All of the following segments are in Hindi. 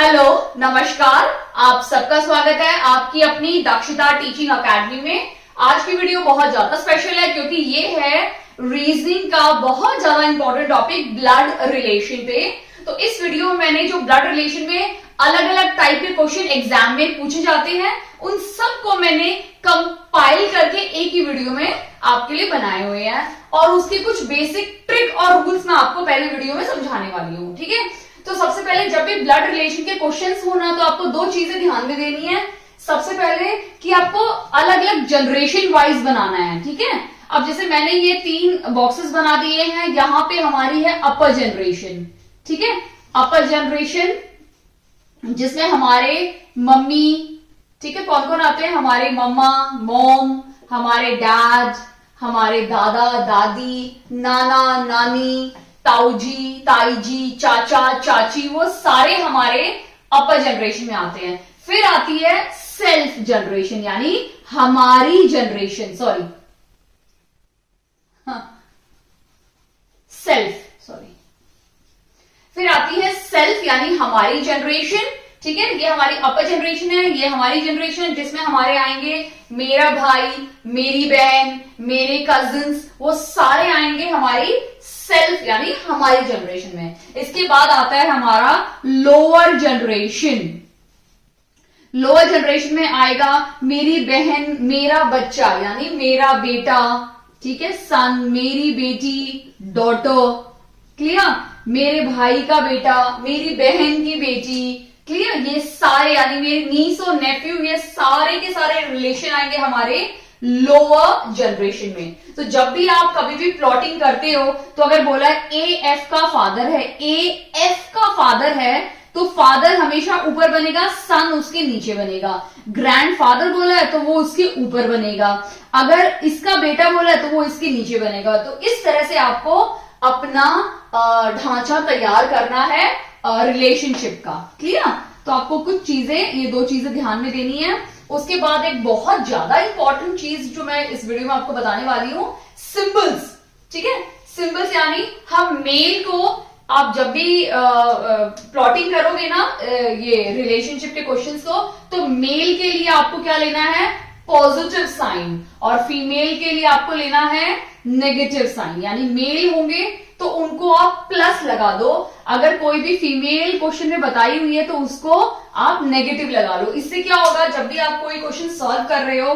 हेलो, नमस्कार। आप सबका स्वागत है आपकी अपनी दक्षता टीचिंग एकेडमी में। आज की वीडियो बहुत ज्यादा स्पेशल है क्योंकि ये है रीजनिंग का बहुत ज्यादा इंपॉर्टेंट टॉपिक ब्लड रिलेशन पे। तो इस वीडियो में मैंने जो ब्लड रिलेशन में अलग अलग टाइप के क्वेश्चन एग्जाम में पूछे जाते हैं उन सबको मैंने कंपाइल करके एक ही वीडियो में आपके लिए बनाए हुए हैं और उसके कुछ बेसिक ट्रिक और रूल्स मैं आपको पहले वीडियो में समझाने वाली हूँ। ठीक है, तो सबसे पहले जब भी ब्लड रिलेशन के क्वेश्चंस होना तो आपको दो चीजें ध्यान में देनी है। सबसे पहले कि आपको अलग अलग जनरेशन वाइज बनाना है। ठीक है, अब जैसे मैंने ये 3 बॉक्सेस बना दिए हैं, यहां पे हमारी है अपर जनरेशन। ठीक है, अपर जनरेशन जिसमें हमारे मम्मी, ठीक है, कौन कौन आते हैं, हमारे मम्मा मॉम, हमारे डैड, हमारे दादा दादी, नाना नानी, ताऊजी ताईजी, चाचा चाची, वो सारे हमारे अपर जनरेशन में आते हैं। फिर आती है सेल्फ जनरेशन यानी हमारी जनरेशन, फिर आती है सेल्फ यानी हमारी जनरेशन। ठीक है, ये हमारी अपर जनरेशन है, ये हमारी जनरेशन है जिसमें हमारे आएंगे मेरा भाई, मेरी बहन, मेरे कजिन्स, वो सारे आएंगे हमारी सेल्फ यानी हमारी जनरेशन में। इसके बाद आता है हमारा लोअर जनरेशन। लोअर जनरेशन में आएगा मेरी बहन, मेरा बच्चा यानी मेरा बेटा, ठीक है, सन, मेरी बेटी, डॉटर, क्लियर, मेरे भाई का बेटा, मेरी बहन की बेटी, क्लियर, ये सारे यानी मेरे नीस और नेफ्यू, ये सारे के सारे रिलेशन आएंगे हमारे लोअर जनरेशन में। तो जब भी आप कभी भी प्लॉटिंग करते हो तो अगर बोला है ए एफ का फादर है, ए एफ का फादर है, तो फादर हमेशा ऊपर बनेगा, सन उसके नीचे बनेगा। ग्रैंड फादर बोला है तो वो उसके ऊपर बनेगा, अगर इसका बेटा बोला है तो वो इसके नीचे बनेगा। तो इस तरह से आपको अपना ढांचा तैयार करना है रिलेशनशिप का। क्लियर, तो आपको कुछ चीजें, ये 2 चीजें ध्यान में देनी है। उसके बाद एक बहुत ज्यादा इंपॉर्टेंट चीज जो मैं इस वीडियो में आपको बताने वाली हूं, सिंबल्स। ठीक है, सिंबल्स यानी हम मेल को, आप जब भी प्लॉटिंग करोगे ना ये रिलेशनशिप के क्वेश्चंस को, तो मेल के लिए आपको क्या लेना है, पॉजिटिव साइन, और फीमेल के लिए आपको लेना है नेगेटिव साइन। यानी मेल होंगे तो उनको आप प्लस लगा दो, अगर कोई भी फीमेल क्वेश्चन में बताई हुई है तो उसको आप नेगेटिव लगा लो। इससे क्या होगा, जब भी आप कोई क्वेश्चन सॉल्व कर रहे हो,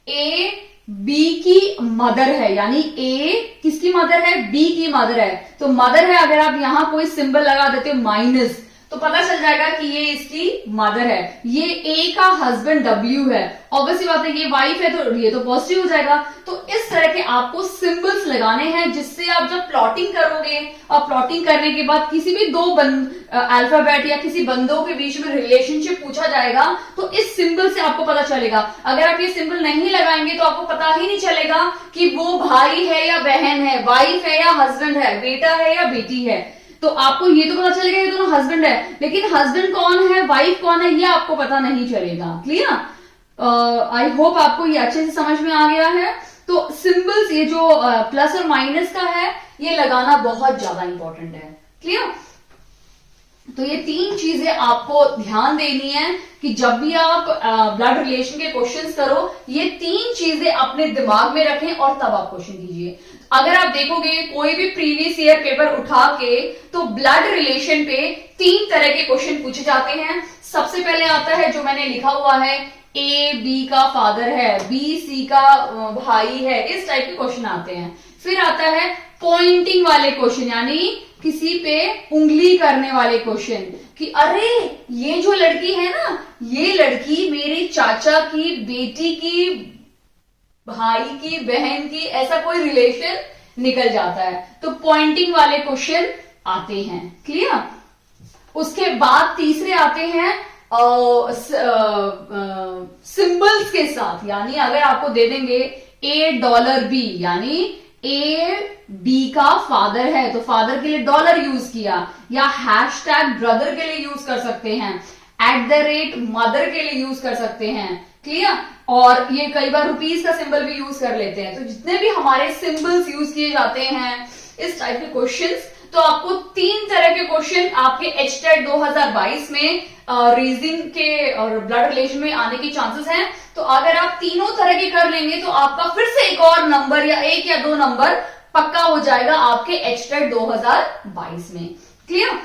ए बी की मदर है, यानी ए किसकी मदर है, बी की मदर है, तो मदर है, अगर आप यहां कोई सिंबल लगा देते हो माइनस, तो पता चल जाएगा कि ये इसकी मदर है। ये ए का हस्बैंड डब्ल्यू है, ऑब्वियसली बात है, ये वाइफ है तो ये तो पॉजिटिव हो जाएगा। तो इस तरह के आपको सिंबल्स लगाने हैं जिससे आप जब प्लॉटिंग करोगे और प्लॉटिंग करने के बाद किसी भी 2 अल्फाबेट या किसी बंदों के बीच में रिलेशनशिप पूछा जाएगा तो इस सिंबल से आपको पता चलेगा। अगर आप ये सिंबल नहीं लगाएंगे तो आपको पता ही नहीं चलेगा कि वो भाई है या बहन है, वाइफ है या हस्बैंड है, बेटा है या बेटी है। तो आपको ये तो पता चलेगा ये दोनों हस्बैंड है, लेकिन हस्बैंड कौन है, वाइफ कौन है, ये आपको पता नहीं चलेगा। क्लियर, आई होप आपको ये अच्छे से समझ में आ गया है। तो सिंबल्स, ये जो प्लस और माइनस का है, ये लगाना बहुत ज्यादा इंपॉर्टेंट है। क्लियर, तो ये 3 चीजें आपको ध्यान देनी है कि जब भी आप ब्लड रिलेशन के क्वेश्चंस करो, ये 3 चीजें अपने दिमाग में रखें और तब आप क्वेश्चन कीजिए। अगर आप देखोगे कोई भी प्रीवियस ईयर पेपर उठा के, तो ब्लड रिलेशन पे 3 तरह के क्वेश्चन पूछे जाते हैं। सबसे पहले आता है जो मैंने लिखा हुआ है, ए बी का फादर है, बी सी का भाई है, इस टाइप के क्वेश्चन आते हैं। फिर आता है पॉइंटिंग वाले क्वेश्चन, यानी किसी पे उंगली करने वाले क्वेश्चन कि अरे ये जो लड़की है ना, ये लड़की मेरे चाचा की बेटी की, भाई की, बहन की, ऐसा कोई रिलेशन निकल जाता है, तो पॉइंटिंग वाले क्वेश्चन आते हैं। क्लियर, उसके बाद तीसरे आते हैं सिंबल्स के साथ, यानी अगर आपको दे देंगे $A यानी ए बी का फादर है तो फादर के लिए डॉलर यूज किया, या हैशटैग ब्रदर के लिए यूज कर सकते हैं, @मदर के लिए यूज कर सकते हैं। क्लियर, और ये कई बार रुपीस का सिंबल भी यूज कर लेते हैं। तो जितने भी हमारे सिंबल्स यूज किए जाते हैं इस टाइप के क्वेश्चंस, तो आपको 3 तरह के क्वेश्चन आपके एचटेट 2022 में रीजनिंग के और ब्लड रिलेशन में आने के चांसेस हैं। तो अगर आप तीनों तरह के कर लेंगे तो आपका फिर से एक और नंबर या एक या दो नंबर पक्का हो जाएगा आपके एचटेट 2022 में। क्लियर?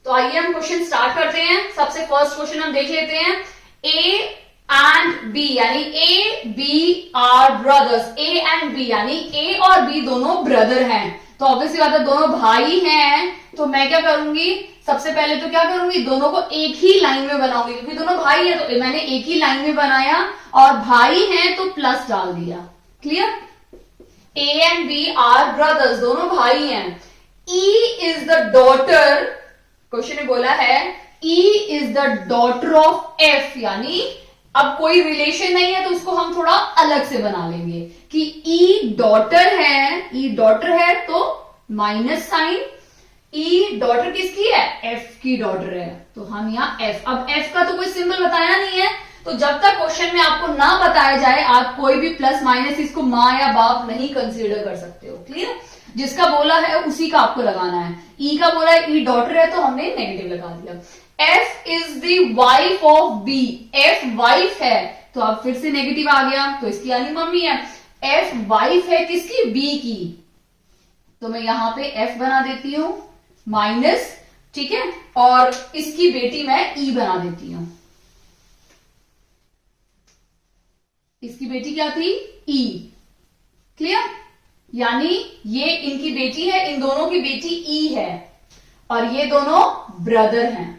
तो आइए हम क्वेश्चन स्टार्ट करते हैं। सबसे फर्स्ट क्वेश्चन हम देख लेते हैं। ए एंड बी यानी A B are brothers. A and B यानी ए और बी दोनों ब्रदर हैं। तो ऑब्वियसली बात है दोनों भाई हैं। तो मैं क्या करूंगी, सबसे पहले तो क्या करूंगी, दोनों को एक ही लाइन में बनाऊंगी क्योंकि दोनों भाई है। तो मैंने एक ही लाइन में बनाया और भाई हैं तो प्लस डाल दिया। Clear? A and B are brothers, दोनों भाई हैं। E is the daughter, question में बोला है E is the daughter of F, यानी अब कोई रिलेशन नहीं है तो उसको हम थोड़ा अलग से बना लेंगे कि ई डॉटर है, ई डॉटर है तो माइनस साइन, ई डॉटर किसकी है, एफ की डॉटर है तो हम यहाँ एफ। अब एफ का तो कोई सिंबल बताया नहीं है तो जब तक क्वेश्चन में आपको ना बताया जाए आप कोई भी प्लस माइनस इसको माँ या बाप नहीं कंसीडर कर सकते हो। क्लियर? जिसका बोला है उसी का आपको लगाना है। ई का बोला है ई डॉटर है तो हमने नेगेटिव लगा दिया। F is the wife of B, F wife है तो अब फिर से नेगेटिव आ गया तो इसकी यानी मम्मी है। एफ वाइफ है किसकी, बी की, तो मैं यहां पे एफ बना देती हूं माइनस, ठीक है, और इसकी बेटी मैं ई बना देती हूं। इसकी बेटी क्या थी, ई। क्लियर? यानी ये इनकी बेटी है, इन दोनों की बेटी ई है और ये दोनों ब्रदर हैं।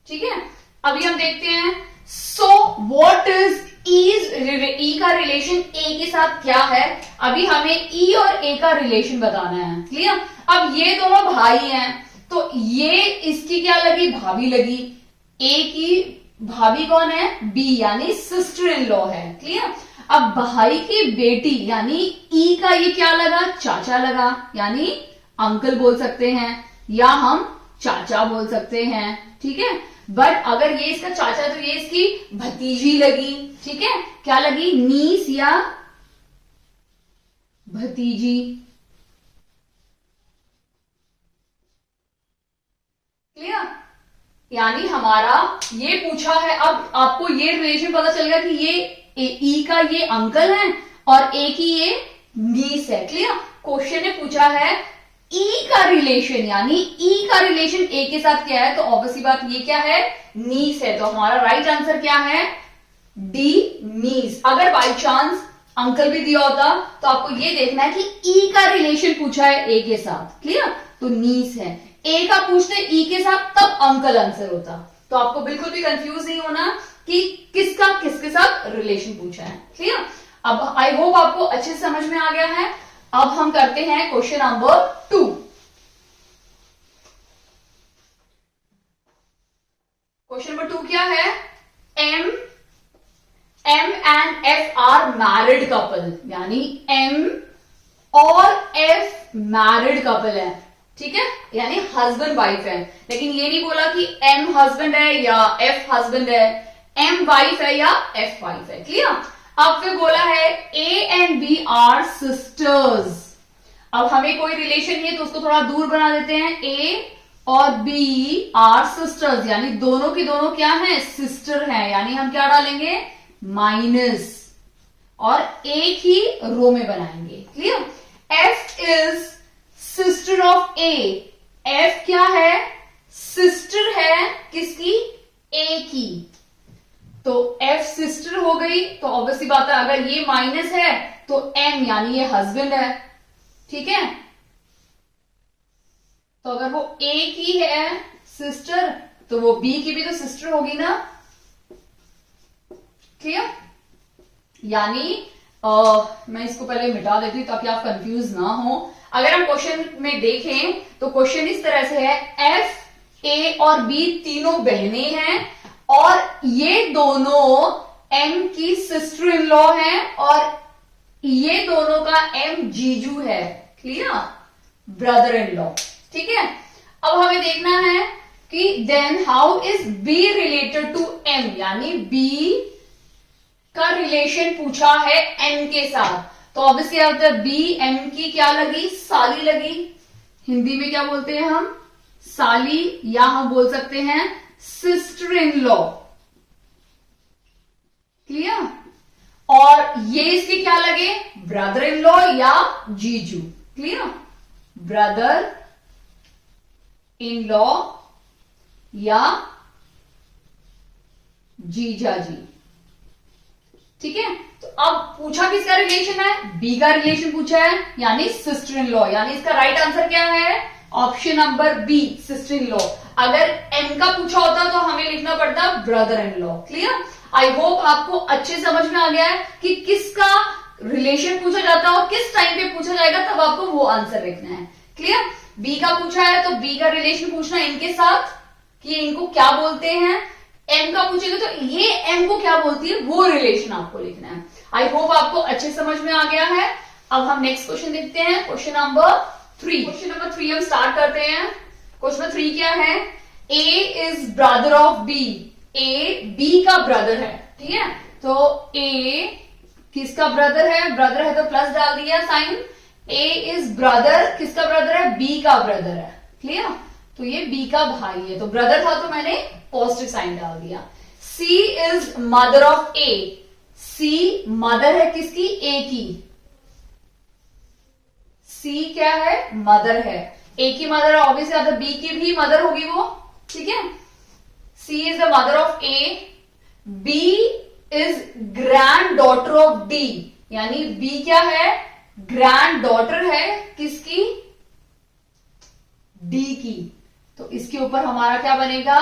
ठीक है, अभी हम देखते हैं। सो व्हाट इज ई का रिलेशन ए के साथ क्या है। अभी हमें ई और ए का रिलेशन बताना है। क्लियर? अब ये दोनों भाई हैं तो ये इसकी क्या लगी, भाभी लगी। ए की भाभी कौन है, बी, यानी सिस्टर इन लॉ है। क्लियर? अब भाई की बेटी यानी ई का ये क्या लगा, चाचा लगा, यानी अंकल बोल सकते हैं या हम चाचा बोल सकते हैं। ठीक है, बट अगर ये इसका चाचा तो ये इसकी भतीजी लगी। ठीक है, क्या लगी, नीस या भतीजी। क्लियर? यानी हमारा ये पूछा है, अब आपको ये रिलेशन पता चल गया कि ये ई का ये अंकल है और ए की ये नीस है। क्लियर? क्वेश्चन ने पूछा है ई का रिलेशन, यानी ई का रिलेशन ए के साथ क्या है, तो ऑब्वियसली बात ये क्या है, नीस है। तो हमारा राइट आंसर क्या है, डी, नीस। अगर बाई चांस अंकल भी दिया होता तो आपको ये देखना है कि ई का रिलेशन पूछा है ए के साथ। क्लियर? तो नीस है। ए का पूछते ई के साथ तब अंकल आंसर होता। तो आपको बिल्कुल भी कंफ्यूज नहीं होना कि किसका किसके साथ रिलेशन पूछा है। क्लियर? अब आई होप आपको अच्छे से समझ में आ गया है। अब हम करते हैं क्वेश्चन नंबर 2। क्वेश्चन नंबर 2 क्या है, M and F are married couple, यानी एम और एफ मैरिड कपल है। ठीक है, यानी हस्बैंड वाइफ है, लेकिन ये नहीं बोला कि एम हस्बैंड है या एफ हस्बैंड है, एम वाइफ है या एफ वाइफ है। क्लियर? अब फिर बोला है A and B are sisters. अब हमें कोई रिलेशन नहीं है तो उसको थोड़ा दूर बना देते हैं। ए और बी आर सिस्टर्स, यानी दोनों की दोनों क्या है, सिस्टर हैं, यानी हम क्या डालेंगे, माइनस, और एक ही रो में बनाएंगे। Clear? F is sister of A, F क्या है, सिस्टर है किसकी, ए की, तो एफ सिस्टर हो गई। तो ऑब्वियसली बात है अगर ये माइनस है तो एम यानी ये हस्बैंड है। ठीक है, तो अगर वो ए की है सिस्टर तो वो बी की भी तो सिस्टर होगी ना। क्लियर? यानी मैं इसको पहले मिटा देती हूं ताकि आप कंफ्यूज ना हो। अगर हम क्वेश्चन में देखें तो क्वेश्चन इस तरह से है, एफ, ए और बी तीनों बहनें हैं और ये दोनों एम की सिस्टर इन लॉ है और ये दोनों का एम जीजू है। क्लियर? Brother in law. ठीक है, अब हमें देखना है कि then how is B related to M, यानी बी का रिलेशन पूछा है एम के साथ। तो ऑब्वियसली क्या होता है, बी एम की क्या लगी, साली लगी। हिंदी में क्या बोलते हैं हम, साली, या हम बोल सकते हैं सिस्टर इन लॉ। क्लियर। और ये इसके क्या लगे, ब्रदर इन लॉ या जीजू। क्लियर, ब्रदर इन लॉ या जीजा जी। ठीक है, तो अब पूछा किसका रिलेशन है, बी का रिलेशन पूछा है, यानी सिस्टर इन लॉ, यानी इसका राइट आंसर क्या है, option number B, sister in law. अगर एम का पूछा होता तो हमें लिखना पड़ता brother in law. Clear, I hope आपको अच्छे समझ में आ गया है कि किसका रिलेशन पूछा जाता है और किस टाइम पे पूछा जाएगा, तब आपको वो आंसर लिखना है। क्लियर, बी का पूछा है तो बी का रिलेशन पूछना इनके साथ कि इनको क्या बोलते हैं। एम का पूछेगा तो ये एम को क्या बोलती है, वो रिलेशन आपको लिखना है। आई होप आपको अच्छे समझ में आ गया है। अब हम नेक्स्ट क्वेश्चन देखते हैं, क्वेश्चन नंबर 3। क्वेश्चन नंबर 3 हम स्टार्ट करते हैं। क्वेश्चन नंबर 3 क्या है, A is brother of B. A B का ब्रदर है। ठीक है, तो ए किसका ब्रदर है, ब्रदर है तो प्लस डाल दिया साइन। ए इज ब्रदर, किसका ब्रदर है, बी का ब्रदर है। क्लियर, तो ये बी का भाई है, तो ब्रदर था तो मैंने पॉजिटिव साइन डाल दिया। C is mother of A. C mother है किसकी, ए की। सी क्या है, मदर है, ए की मदर है, ऑब्वियसली बी की भी मदर होगी वो। ठीक है, C is the mother of A. B is granddaughter of D, यानी बी क्या है, ग्रैंड डॉटर है किसकी, डी की। तो इसके ऊपर हमारा क्या बनेगा,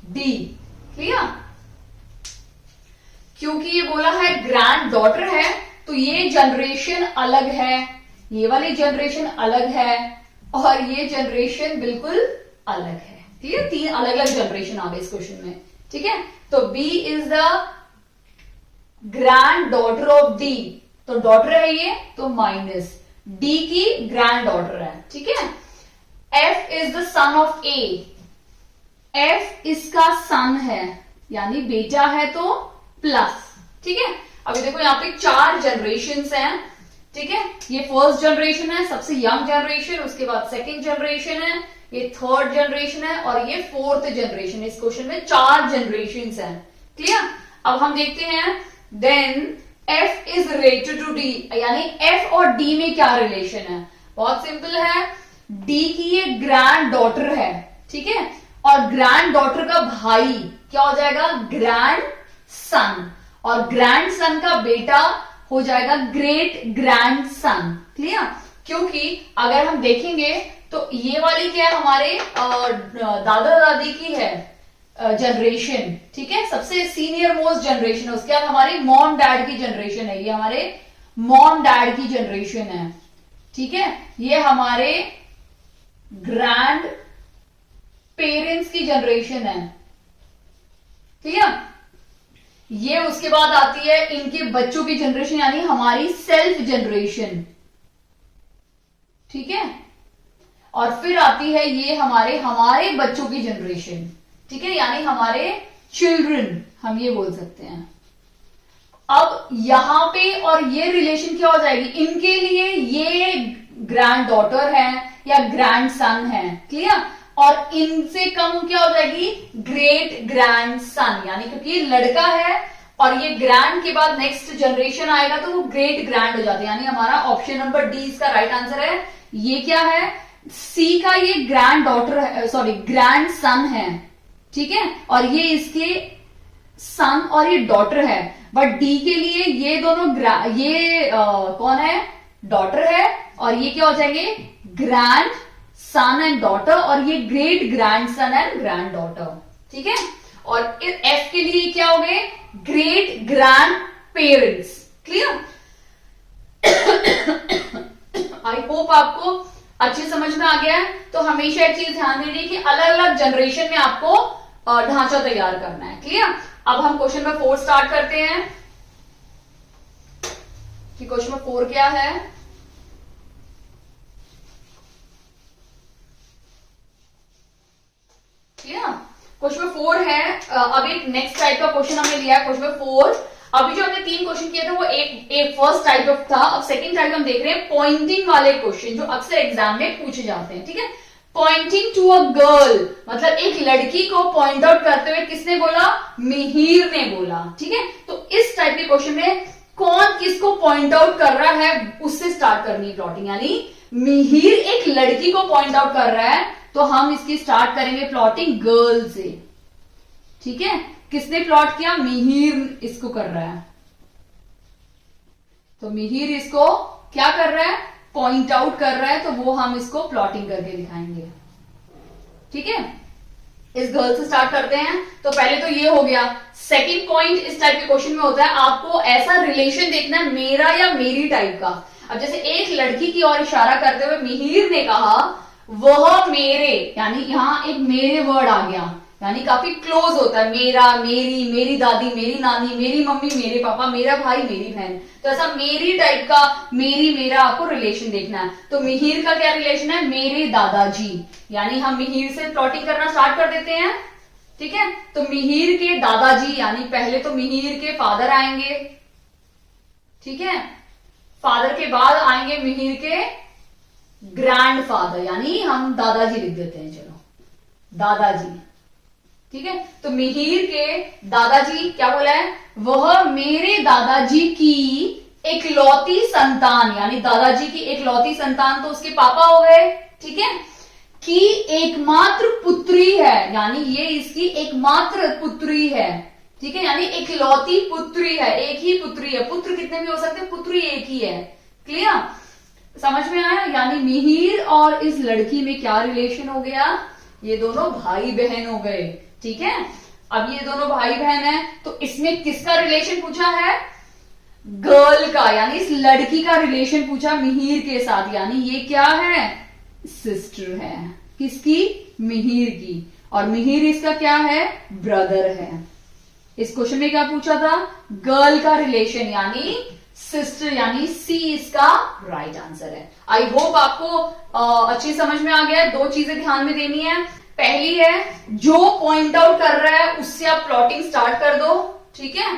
डी। क्लियर, क्योंकि ये बोला है ग्रैंड डॉटर है तो ये जनरेशन अलग है, ये वाली जनरेशन अलग है और ये जनरेशन बिल्कुल अलग है। ठीक है, 3 अलग अलग जनरेशन आ गए इस क्वेश्चन में। ठीक है, तो B is the granddaughter of D, तो डॉटर है ये तो माइनस, डी की ग्रैंड डॉटर है। ठीक है, F is the son of A. F इसका सन है यानी बेटा है तो प्लस। ठीक है, अभी देखो यहाँ पे 4 जनरेशन हैं। ठीक है, ये फर्स्ट जनरेशन है, सबसे यंग जनरेशन, उसके बाद सेकंड जनरेशन है, ये थर्ड जनरेशन है और ये फोर्थ जनरेशन है। इस क्वेश्चन में 4 जनरेशन हैं। क्लियर, अब हम देखते हैं then F is related to D, यानी एफ और डी में क्या रिलेशन है, बहुत सिंपल है। डी की ये ग्रैंड डॉटर है। ठीक है, और ग्रैंड डॉटर का भाई क्या हो जाएगा, ग्रैंड सन, और ग्रैंड सन का बेटा हो जाएगा ग्रेट ग्रैंड सन। क्लियर, क्योंकि अगर हम देखेंगे तो ये वाली क्या है, हमारे दादा दादी की है जनरेशन। ठीक है, सबसे सीनियर मोस्ट जनरेशन है, उसके बाद हमारी मॉम डैड की जनरेशन है, ये हमारे मॉम डैड की जनरेशन है। ठीक है, ये हमारे ग्रैंड पेरेंट्स की जनरेशन है। ठीक है, ये उसके बाद आती है इनके बच्चों की जनरेशन, यानी हमारी सेल्फ जनरेशन। ठीक है, और फिर आती है ये हमारे बच्चों की जनरेशन। ठीक है, यानी हमारे चिल्ड्रन, हम ये बोल सकते हैं। अब यहां पे और ये रिलेशन क्या हो जाएगी, इनके लिए ये ग्रैंड डॉटर है या ग्रैंड सन है। क्लियर, और इनसे कम क्या हो जाएगी, ग्रेट ग्रैंड सन, यानी क्योंकि ये लड़का है और ये ग्रैंड के बाद नेक्स्ट जनरेशन आएगा तो वो ग्रेट ग्रैंड हो जाते हैं, यानी हमारा ऑप्शन नंबर डी इसका राइट आंसर है। ये क्या है, सी का ये ग्रैंड डॉटर है, सॉरी ग्रैंड सन है। ठीक है, और ये इसके सन और ये डॉटर है, बट डी के लिए ये दोनों कौन है, डॉटर है, और ये क्या हो जाएंगे, ग्रैंड सन एंड डॉटर, और ये great grand son and grand daughter. ठीक है, और एफ के लिए क्या हो गए, great grand parents. Clear, I hope आपको अच्छे समझ में आ गया है। तो हमेशा एक चीज ध्यान देनी कि अलग अलग जनरेशन में आपको ढांचा तैयार करना है। क्लियर, अब हम क्वेश्चन नंबर 4 स्टार्ट करते हैं कि क्वेश्चन नंबर 4 क्या है। क्लियर, क्वेश्चन नंबर 4 है, अब एक नेक्स्ट टाइप का क्वेश्चन हमने लिया है। क्वेश्चन नंबर 4, अभी जो हमने 3 क्वेश्चन किए थे वो एक फर्स्ट टाइप ऑफ था। अब सेकंड टाइप हम देख रहे हैं पॉइंटिंग वाले क्वेश्चन जो अक्सर एग्जाम में पूछे जाते हैं। ठीक है, पॉइंटिंग टू अ गर्ल, मतलब एक लड़की को पॉइंट आउट करते हुए किसने बोला? मिहिर ने बोला। ठीक है, तो इस टाइप के क्वेश्चन में कौन किसको पॉइंट आउट कर रहा है उससे स्टार्ट करनी है प्लॉटिंग, यानी मिहिर एक लड़की को पॉइंट आउट कर रहा है तो हम इसकी स्टार्ट करेंगे प्लॉटिंग गर्ल से। ठीक है, किसने प्लॉट किया? मिहिर इसको कर रहा है, तो मिहिर इसको क्या कर रहा है? पॉइंट आउट कर रहा है, तो वो हम इसको प्लॉटिंग करके दिखाएंगे। ठीक है, इस गर्ल से स्टार्ट करते हैं। तो पहले तो ये हो गया। सेकंड पॉइंट इस टाइप के क्वेश्चन में होता है आपको ऐसा रिलेशन देखना है मेरा या मेरी टाइप का। अब जैसे एक लड़की की ओर इशारा करते हुए मिहिर ने कहा वह मेरे, यानी यहां एक मेरे वर्ड आ गया, यानी काफी क्लोज होता है। मेरा, मेरी, मेरी दादी, मेरी नानी, मेरी मम्मी, मेरे पापा, मेरा भाई, मेरी बहन। तो ऐसा मेरी टाइप का मेरी मेरा आपको रिलेशन देखना है। तो मिहिर का क्या रिलेशन है? मेरे दादाजी, यानी हम मिहिर से प्लॉटिंग करना स्टार्ट कर देते हैं। ठीक है, तो मिहिर के दादाजी, यानी पहले तो मिहिर के फादर आएंगे। ठीक है, फादर के बाद आएंगे मिहिर के ग्रैंडफादर, यानी हम दादाजी लिख देते हैं, चलो दादाजी। ठीक है, तो मिहिर के दादाजी क्या बोला है? वह मेरे दादाजी की एकलौती संतान, यानी दादाजी की एकलौती संतान तो उसके पापा हो गए। ठीक है, की एकमात्र पुत्री है, यानी ये इसकी एकमात्र पुत्री है। ठीक है, यानी एकलौती पुत्री है, एक ही पुत्री है। पुत्र कितने भी हो सकते हैं, पुत्री एक ही है। क्लियर? समझ में आया? यानी मिहिर और इस लड़की में क्या रिलेशन हो गया? ये दोनों भाई बहन हो गए। ठीक है, अब ये दोनों भाई बहन है, तो इसमें किसका रिलेशन पूछा है? गर्ल का, यानी इस लड़की का रिलेशन पूछा मिहिर के साथ, यानी ये क्या है? सिस्टर है। किसकी? मिहिर की। और मिहिर इसका क्या है? ब्रदर है। इस क्वेश्चन में क्या पूछा था? गर्ल का रिलेशन, यानी सिस्टर, यानी सी इसका राइट आंसर है। आई होप आपको अच्छी समझ में आ गया है। 2 चीजें ध्यान में देनी है। पहली है जो पॉइंट आउट कर रहा है उससे आप प्लॉटिंग स्टार्ट कर दो। ठीक है,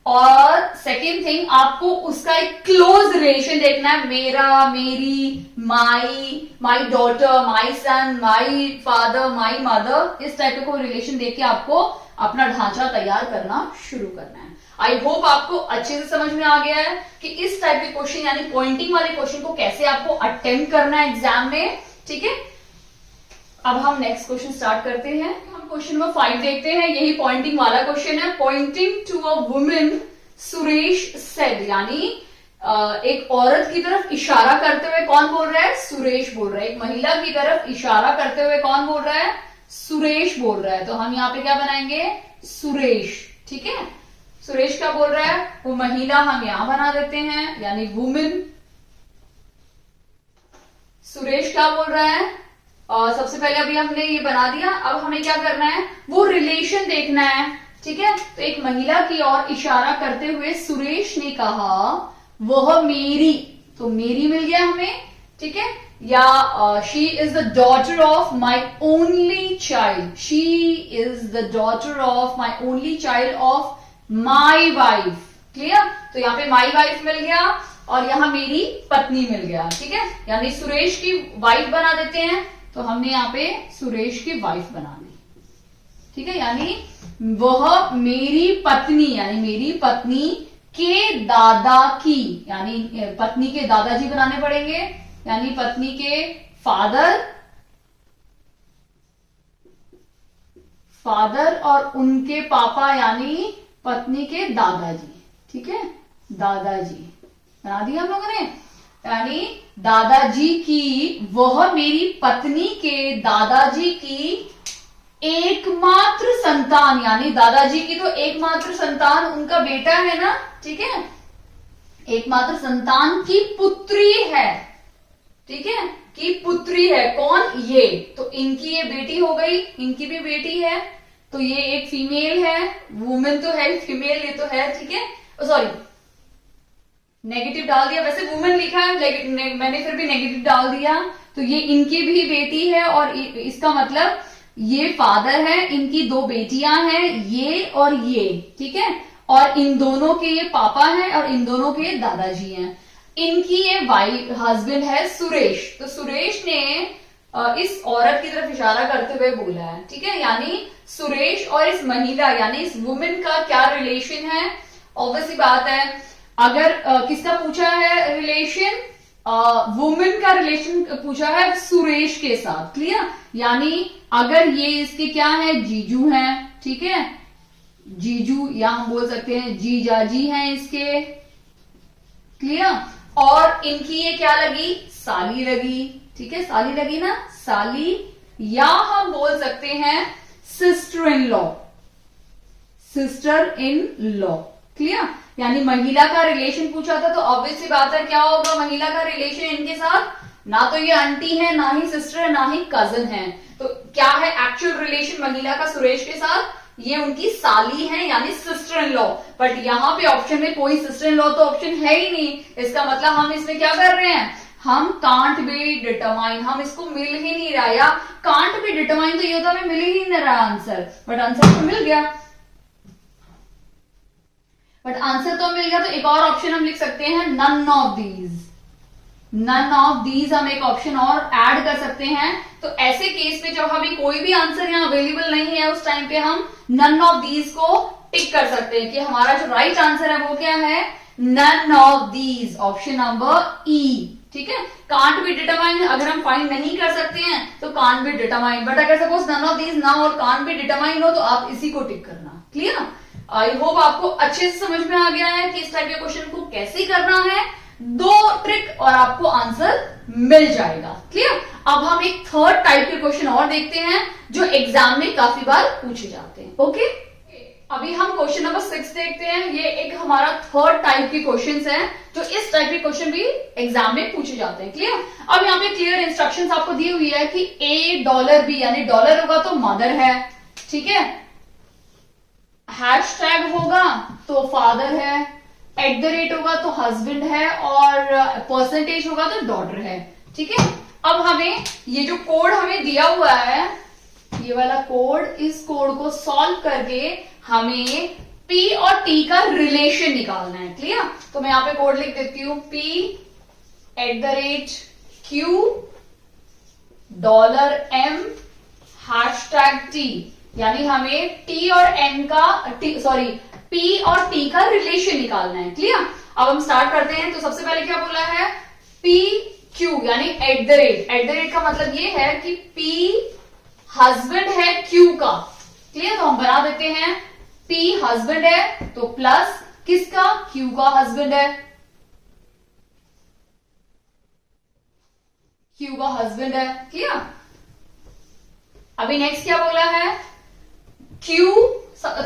और सेकेंड थिंग आपको उसका एक क्लोज रिलेशन देखना है। मेरा, मेरी, my daughter, my son, my father, my mother, इस टाइप का कोई रिलेशन देख के आपको अपना ढांचा तैयार करना शुरू करना है। आई होप आपको अच्छे से समझ में आ गया है कि इस टाइप के क्वेश्चन यानी पॉइंटिंग वाले क्वेश्चन को कैसे आपको अटेम्प्ट करना है एग्जाम में। ठीक है, अब हम नेक्स्ट क्वेश्चन स्टार्ट करते हैं। हम क्वेश्चन नंबर 5 देखते हैं, यही पॉइंटिंग वाला क्वेश्चन है। Pointing to a woman Suresh said, यानी एक औरत की तरफ इशारा करते हुए कौन बोल रहा है? सुरेश बोल रहा है। एक महिला की तरफ इशारा करते हुए कौन बोल रहा है? सुरेश बोल रहा है। तो हम यहाँ पे क्या बनाएंगे? सुरेश। ठीक है, सुरेश क्या बोल रहा है? वो महिला हम यहां बना देते हैं, यानी वुमेन। सुरेश क्या बोल रहा है? सबसे पहले अभी हमने ये बना दिया। अब हमें क्या करना है? वो रिलेशन देखना है। ठीक है, तो एक महिला की ओर इशारा करते हुए सुरेश ने कहा वह मेरी, तो मेरी मिल गया हमें। ठीक है, या she is the daughter of my only child, she is the daughter of my only child of my wife. Clear? तो यहाँ पे माई वाइफ मिल गया और यहाँ मेरी पत्नी मिल गया। ठीक है, यानी सुरेश की वाइफ बना देते हैं, तो हमने यहाँ पे सुरेश की वाइफ बना दी। ठीक है, यानी वह मेरी पत्नी, यानी मेरी पत्नी के दादा की, यानी पत्नी के दादाजी बनाने पड़ेंगे, यानी पत्नी के फादर और उनके पापा, यानी पत्नी के दादाजी। ठीक है, दादाजी बना दिया हम लोगों ने, यानी दादाजी की, वह मेरी पत्नी के दादाजी की एकमात्र संतान, यानी दादाजी की तो एकमात्र संतान उनका बेटा है ना। ठीक है, एकमात्र संतान की पुत्री है। ठीक है, की पुत्री है। कौन? ये। तो इनकी ये बेटी हो गई, इनकी भी बेटी है, तो ये एक फीमेल है। वुमेन तो है, फीमेल ये तो है। ठीक है, सॉरी नेगेटिव डाल दिया, वैसे वुमेन लिखा है मैंने फिर भी नेगेटिव डाल दिया। तो ये इनकी भी बेटी है और इसका मतलब ये फादर है, इनकी 2 बेटियां हैं, ये और ये। ठीक है, और इन दोनों के ये पापा हैं और इन दोनों के दादाजी हैं। इनकी ये वाइफ हस्बैंड है सुरेश। तो सुरेश ने इस औरत की तरफ इशारा करते हुए बोला है, ठीक है, यानी सुरेश और इस महिला यानी इस वुमेन का क्या रिलेशन है। ऑब्वियसली बात है, अगर किसका पूछा है रिलेशन, वुमेन का रिलेशन पूछा है सुरेश के साथ, क्लियर। यानी अगर ये इसके क्या है, जीजू हैं, ठीक है, जीजू, या हम बोल सकते हैं जीजाजी हैं इसके, क्लियर। और इनकी ये क्या लगी, साली लगी, ठीक है, साली लगी ना, साली, या हम बोल सकते हैं sister in law, sister in law, clear. यानी महिला का रिलेशन पूछा था, तो ऑब्वियसली बात है क्या होगा महिला का रिलेशन इनके साथ, ना तो ये आंटी है, ना ही सिस्टर है, ना ही कजन है। तो क्या है एक्चुअल रिलेशन महिला का सुरेश के साथ, ये उनकी साली है यानी सिस्टर इन लॉ। बट यहाँ पे ऑप्शन में कोई सिस्टर इन लॉ तो ऑप्शन है ही नहीं। इसका मतलब हम इसमें क्या कर रहे हैं, हम कांट बी डिटरमाइन, हम इसको मिल ही नहीं रहा, या कांट बी डिटरमाइन तो ये होता हमें मिल ही नहीं रहा आंसर, बट आंसर तो मिल गया। बट आंसर तो मिल गया, तो एक और ऑप्शन हम लिख सकते हैं none of these, none of these हम एक ऑप्शन और ऐड कर सकते हैं। तो ऐसे केस में जब हमें कोई भी आंसर यहाँ अवेलेबल नहीं है उस टाइम पे हम नन ऑफ दीज को टिक कर सकते हैं कि हमारा जो राइट आंसर है वो क्या है, none of these, option number E, ठीक है। कांट बी डिटरमाइन अगर हम फाइंड नहीं कर सकते हैं तो कांट बी डिटरमाइन, बट अगर सपोज नन ऑफ दीज ना और कांट बी डिटरमाइन हो तो आप इसी को टिक करना, क्लियर। आई होप आपको अच्छे से समझ में आ गया है कि इस टाइप के क्वेश्चन को कैसे करना है। 2 ट्रिक और आपको आंसर मिल जाएगा, क्लियर। अब हम एक थर्ड टाइप के क्वेश्चन और देखते हैं जो एग्जाम में काफी बार पूछे जाते हैं, ओके। अभी हम क्वेश्चन नंबर 6 देखते हैं। ये एक हमारा थर्ड टाइप के क्वेश्चंस हैं जो इस टाइप के क्वेश्चन भी एग्जाम में पूछे जाते हैं, क्लियर। अब यहाँ पे क्लियर इंस्ट्रक्शंस आपको दी हुई है कि $A यानी डॉलर होगा तो मदर है, ठीक है, हैशटैग होगा तो फादर है, @ होगा तो हस्बैंड है, और परसेंटेज होगा तो डॉटर है, ठीक है। अब हमें ये जो कोड हमें दिया हुआ है, ये वाला कोड, इस कोड को सॉल्व करके हमें P और T का रिलेशन निकालना है, क्लियर। तो मैं यहां पे कोड लिख देती हूं, P @Q $M #T, यानी हमें T और N का P और T का रिलेशन निकालना है, क्लियर। अब हम स्टार्ट करते हैं। तो सबसे पहले क्या बोला है, PQ यानी @ का मतलब ये है कि P हस्बैंड है Q का, क्लियर। तो हम बना देते हैं P हस्बैंड है तो प्लस किसका, Q का हस्बैंड है, Q का हस्बैंड है, क्लियर। अभी नेक्स्ट क्या बोला है, Q।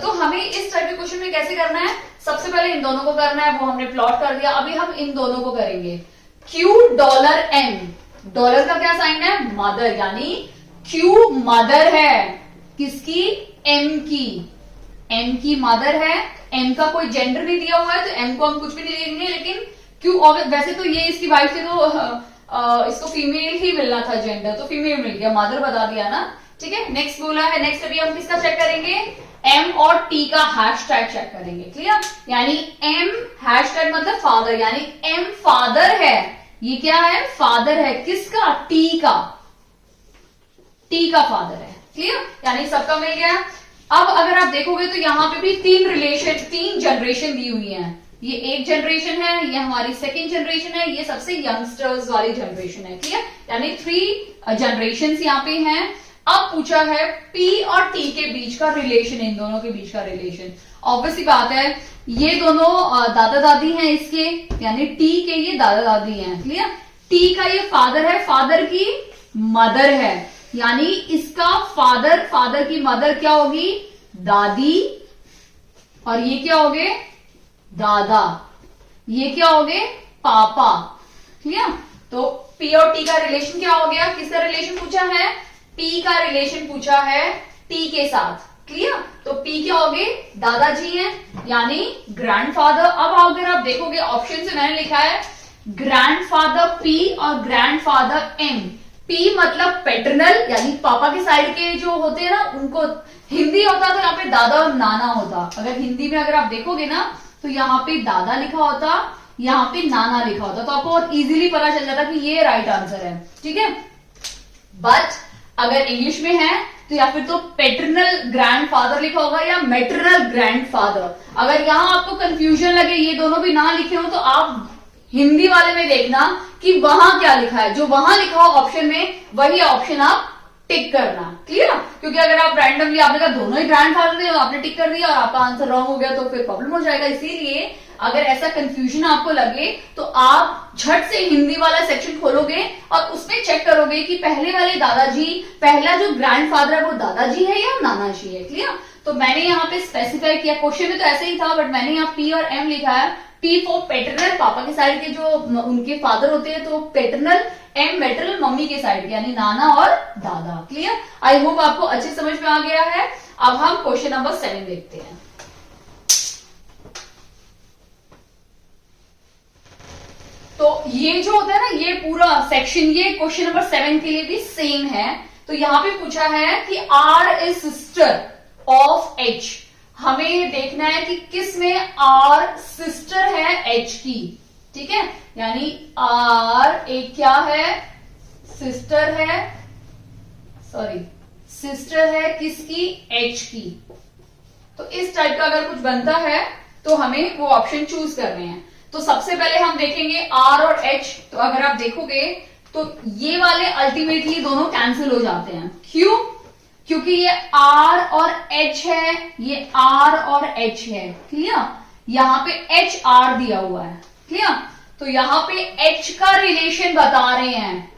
तो हमें इस टाइप के क्वेश्चन में कैसे करना है, सबसे पहले इन दोनों को करना है, वो हमने प्लॉट कर दिया। अभी हम इन दोनों को करेंगे। Q $M, डॉलर का क्या साइन है, मदर, यानी Q मदर है किसकी, M की, M की मदर है। M का कोई जेंडर नहीं दिया हुआ है तो M को हम कुछ भी नहीं लिखेंगे, लेकिन Q वैसे तो ये इसकी वाइफ से तो इसको फीमेल ही मिलना था जेंडर, तो फीमेल मिल गया, मदर बता दिया ना, ठीक है। नेक्स्ट बोला है, नेक्स्ट अभी हम किसका चेक करेंगे, M और T का हैशटैग चेक करेंगे, क्लियर। यानी M हैशटैग मतलब फादर, यानी M फादर है, ये क्या है, फादर है किसका, T का, T का फादर है, क्लियर। यानी सबका मिल गया। अब अगर आप देखोगे तो यहाँ पे भी 3 जनरेशन दी हुई हैं। ये एक जनरेशन है, ये हमारी सेकेंड जनरेशन है, ये सबसे यंगस्टर्स वाली जनरेशन है, क्लियर। यानी 3 जनरेशन यहाँ पे हैं। अब पूछा है P और T के बीच का रिलेशन, इन दोनों के बीच का रिलेशन। ऑब्वियसली बात है ये दोनों दादा दादी हैं इसके, यानी T के ये दादा दादी हैं, क्लियर। T का ये फादर है, फादर की मदर है, यानी इसका फादर की मदर क्या होगी, दादी, और ये क्या हो गए, दादा, ये क्या हो गए, पापा, क्लियर। तो P और T का रिलेशन क्या हो गया, किसका रिलेशन पूछा है, P का रिलेशन पूछा है T के साथ, क्लियर। तो P क्या हो गए, दादाजी हैं, यानी ग्रैंडफादर। अब अगर आप देखोगे ऑप्शन से मैंने लिखा है ग्रैंडफादर P और ग्रैंडफादर M। पी मतलब पैटर्नल, यानी पापा के साइड के जो होते हैं ना उनको, हिंदी होता तो यहाँ पे दादा और नाना होता। अगर हिंदी में अगर आप देखोगे ना तो यहाँ पे दादा लिखा होता, यहाँ पे नाना लिखा होता, तो आपको और इजीली पता चल जाता कि ये राइट आंसर है। ठीक है, बट अगर इंग्लिश में है तो या फिर तो पैटर्नल ग्रैंडफादर लिखा होगा या मैटरनल ग्रैंडफादर। अगर यहां आपको कंफ्यूजन लगे, ये दोनों भी ना लिखे हो, तो आप हिंदी वाले में देखना कि वहां क्या लिखा है, जो वहां लिखा हो ऑप्शन में वही ऑप्शन आप टिक करना। क्लियर? क्योंकि अगर आप रैंडमली आपने कहा दोनों ही ग्रैंडफादर थे, आपने टिक कर दिया और आपका आंसर रॉन्ग हो गया तो फिर प्रॉब्लम हो जाएगा। इसीलिए अगर ऐसा कंफ्यूजन आपको लगे तो आप झट से हिंदी वाला सेक्शन खोलोगे और उसमें चेक करोगे कि पहले वाले दादाजी, पहला जो ग्रैंडफादर है वो दादाजी है या नाना जी है। क्लियर? तो मैंने यहाँ पे स्पेसिफाई किया, क्वेश्चन में तो ऐसे ही था बट मैंने यहाँ पी और एम लिखा है। पी फॉर पैटर्नल, पापा के साइड के जो उनके फादर होते हैं तो पैटर्नल, एम मैटरनल मम्मी के साइड यानी नाना और दादा। क्लियर? आई होप आपको अच्छे समझ में आ गया है। अब हम क्वेश्चन नंबर 7 देखते हैं। तो ये जो होता है ना, ये पूरा सेक्शन, ये क्वेश्चन नंबर 7 के लिए भी सेम है। तो यहां पे पूछा है कि R is sister of H. हमें देखना है कि किस में आर सिस्टर है एच की। ठीक है, यानी आर एक क्या है, सिस्टर है, सॉरी सिस्टर है किसकी, एच की। तो इस टाइप का अगर कुछ बनता है तो हमें वो ऑप्शन चूज करने हैं। तो सबसे पहले हम देखेंगे आर और एच। तो अगर आप देखोगे तो ये वाले अल्टीमेटली दोनों कैंसिल हो जाते हैं। क्यों? क्योंकि ये आर और एच है, ये आर और एच है। क्लियर? यहां पे एच आर दिया हुआ है। क्लियर? तो यहां पे एच का रिलेशन बता रहे हैं,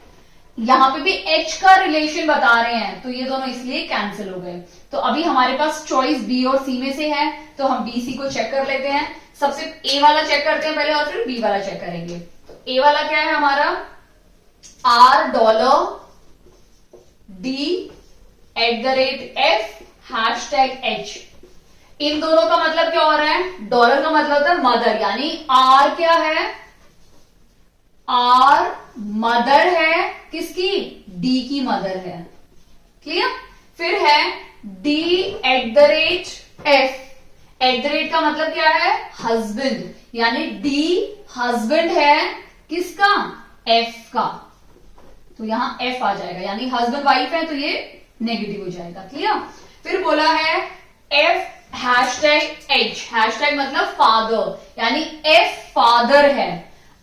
यहां पे भी एच का रिलेशन बता रहे हैं, तो ये दोनों इसलिए कैंसिल हो गए। तो अभी हमारे पास चॉइस बी और सी में से है, तो हम बी सी को चेक कर लेते हैं। सबसे ए वाला चेक करते हैं पहले और फिर बी वाला चेक करेंगे। तो ए वाला क्या है हमारा, R dollar D @f #h। इन दोनों का मतलब क्या हो रहा है, डॉलर का मतलब होता है मदर, यानी आर क्या है, आर मदर है किसकी, डी की मदर है। क्लियर? फिर है डी @f। @ का मतलब क्या है, हस्बैंड, यानी डी हस्बैंड है किसका, एफ का। तो यहां एफ आ जाएगा, यानी हस्बैंड वाइफ है तो ये नेगेटिव हो जाएगा। क्लियर? फिर बोला है एफ #h। हैशटैग मतलब फादर, यानी एफ फादर है।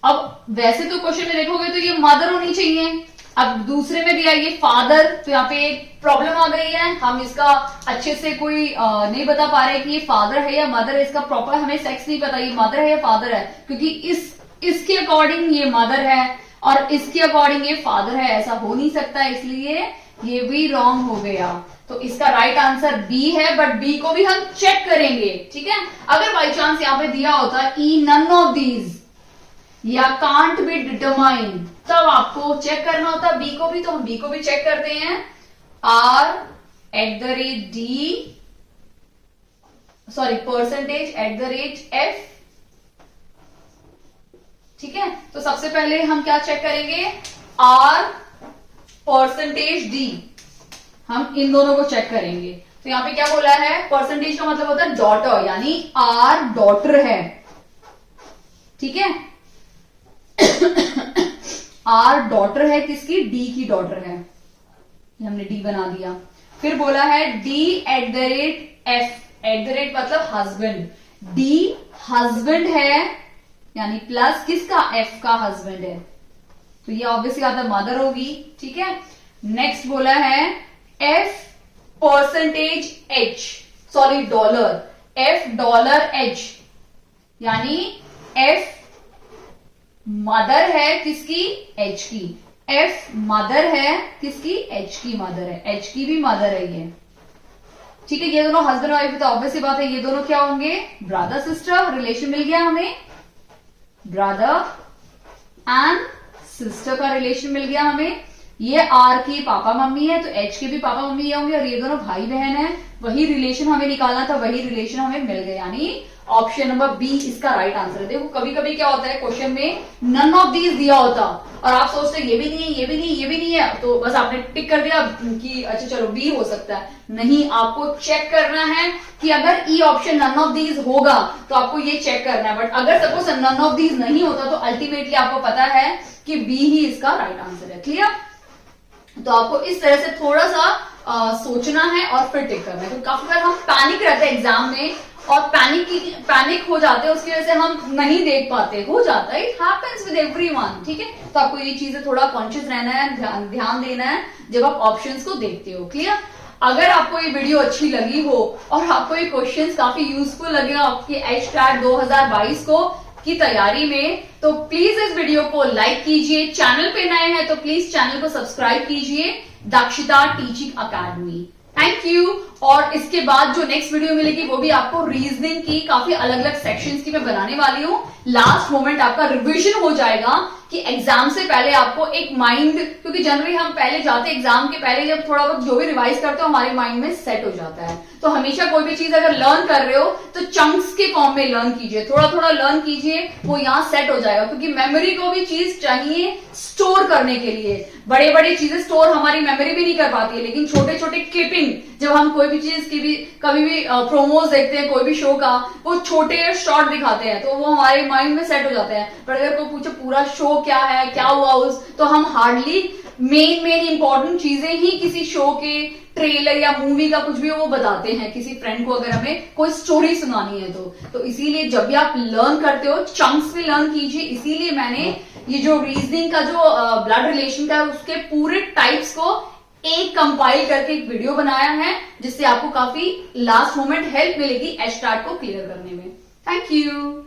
अब वैसे तो क्वेश्चन में देखोगे तो ये मदर होनी चाहिए, अब दूसरे में दिया ये फादर, तो यहाँ पे एक प्रॉब्लम आ गई है। हम इसका अच्छे से कोई नहीं बता पा रहे कि ये फादर है या मदर है, इसका प्रॉपर हमें सेक्स नहीं पता, ये मदर है या फादर है, क्योंकि इसके अकॉर्डिंग ये मदर है और इसके अकॉर्डिंग ये फादर है, ऐसा हो नहीं सकता, इसलिए ये भी रॉन्ग हो गया। तो इसका राइट आंसर बी है, बट बी को भी हम चेक करेंगे। ठीक है, अगर बाई चांस यहाँ पे दिया होता ई नन ऑफ दीज या कांट बी डिटरमाइन, तब आपको चेक करना होता बी को भी। तो हम बी को भी चेक करते हैं, आर @d, सॉरी %f। ठीक है, तो सबसे पहले हम क्या चेक करेंगे, आर %d, हम इन दोनों को चेक करेंगे। तो यहां पे क्या बोला है, परसेंटेज का मतलब होता है डॉटर, यानी आर डॉटर है। ठीक है, आर डॉटर है किसकी, डी की डॉटर है, ये हमने डी बना दिया। फिर बोला है डी @f, मतलब हस्बैंड, डी हस्बैंड है, यानी प्लस किसका, एफ का हस्बैंड है, तो ये ऑब्वियसली आता मदर होगी। ठीक है, नेक्स्ट बोला है F %h, sorry dollar, F $h, यानी एफ मदर है किसकी, एच की, एफ मदर है किसकी, एच की मदर है, एच की भी मदर है ये। ठीक है, ये दोनों हस्बैंड वाइफ, तो ऑब्वियसली बात है ये दोनों क्या होंगे, ब्रदर सिस्टर, रिलेशन मिल गया हमें, ब्रदर एंड सिस्टर का रिलेशन मिल गया हमें। ये आर की पापा मम्मी है तो एच के भी पापा मम्मी होंगे, और ये दोनों भाई बहन है, वही रिलेशन हमें निकालना था, वही रिलेशन हमें मिल गया, यानी ऑप्शन नंबर बी इसका राइट आंसर है। देखो कभी कभी क्या होता है क्वेश्चन में नन ऑफ दीज दिया होता और आप सोचते ये भी नहीं है, ये भी नहीं, ये भी नहीं है, तो बस आपने टिक कर दिया कि अच्छा चलो बी हो सकता है। नहीं, आपको चेक करना है कि अगर E option none of these होगा तो आपको ये चेक करना है। बट अगर सपोज नन ऑफ दीज नहीं होता तो अल्टीमेटली आपको पता है कि बी ही इसका राइट आंसर है। क्लियर? तो आपको इस तरह से थोड़ा सा सोचना है और फिर टिक करना है। तो काफी बार हम पैनिक रहते हैं एग्जाम में और पैनिक हो जाते हैं, उसकी वजह से हम नहीं देख पाते, हो जाता है, इट हैपेंस विद एवरीवन। ठीक है, तो आपको ये चीजें थोड़ा कॉन्शियस रहना है, ध्यान देना है जब आप ऑप्शंस को देखते हो। क्लियर? अगर आपको ये वीडियो अच्छी लगी हो और आपको ये क्वेश्चंस काफी यूजफुल लगे आपके HCAT 2022 को की तैयारी में, तो प्लीज इस वीडियो को लाइक कीजिए। चैनल पे नए हैं तो प्लीज चैनल को सब्सक्राइब कीजिए, Dakshita teaching academy. Thank you. और इसके बाद जो नेक्स्ट वीडियो मिलेगी वो भी आपको रीजनिंग की काफी अलग अलग सेक्शंस की मैं बनाने वाली हूँ। लास्ट मोमेंट आपका रिवीजन हो जाएगा कि एग्जाम से पहले आपको एक माइंड, क्योंकि जनरली हम पहले जाते एग्जाम के पहले जब थोड़ा बहुत जो भी रिवाइज करते हो हमारे माइंड में सेट हो जाता है। तो हमेशा कोई भी चीज अगर लर्न कर रहे हो तो चंक्स के फॉर्म में लर्न कीजिए, थोड़ा थोड़ा लर्न कीजिए, वो यहाँ सेट हो जाएगा। क्योंकि मेमोरी को भी चीज चाहिए स्टोर करने के लिए। बड़े बड़े चीजें स्टोर हमारी मेमोरी भी नहीं कर पाती है, लेकिन छोटे छोटे क्लिपिंग जब हम कोई भी चीज की भी कभी भी प्रोमोज देखते हैं कोई भी शो का, वो छोटे शॉर्ट दिखाते हैं तो वो हमारे माइंड में सेट हो जाते हैं। पर अगर कोई पूछे पूरा शो क्या है, क्या हुआ उस, तो हम हार्डली मेन इंपॉर्टेंट चीजें ही किसी शो के ट्रेलर या मूवी का कुछ भी वो बताते हैं किसी फ्रेंड को, अगर हमें कोई स्टोरी सुनानी है तो इसीलिए जब भी आप लर्न करते हो चंक्स में लर्न कीजिए। इसीलिए मैंने ये जो रीजनिंग का जो ब्लड रिलेशन का है उसके पूरे टाइप्स को एक कंपाइल करके एक वीडियो बनाया है, जिससे आपको काफी लास्ट मोमेंट हेल्प मिलेगी HCAT को क्लियर करने में। Thank you.